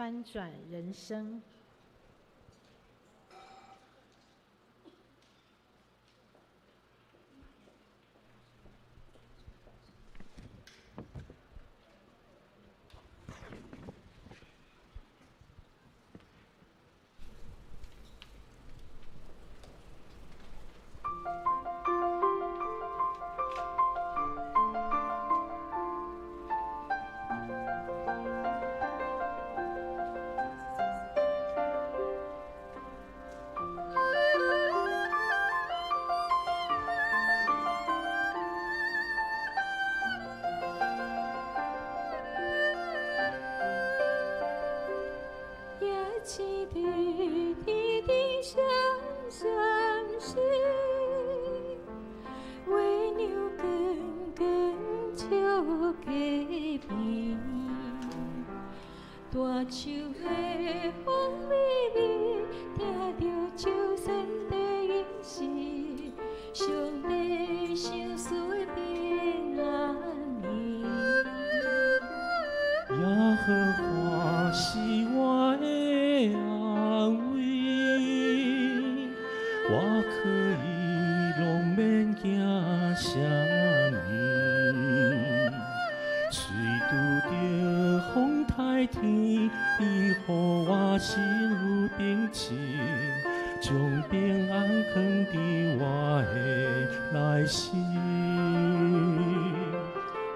翻转人生。大树的风微微，听着秋山的音是，上帝想赐平安眠。耶和华是我的安慰，我可以拢免惊啥物。虽拄着风台天，伊予我心有平静，将平安藏伫我的内心。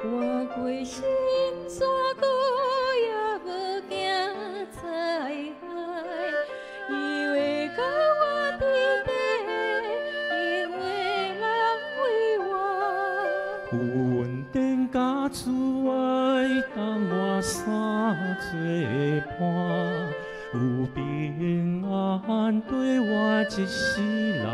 我过心山谷也无惊灾害，伊会甲我伫底，因为安慰我。有稳定甲慈爱，当我三做伴，有平安对我一世人。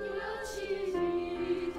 鸟栖里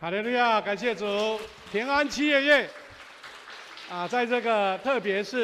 哈利路亚，感谢主，平安七月夜。在这个特别是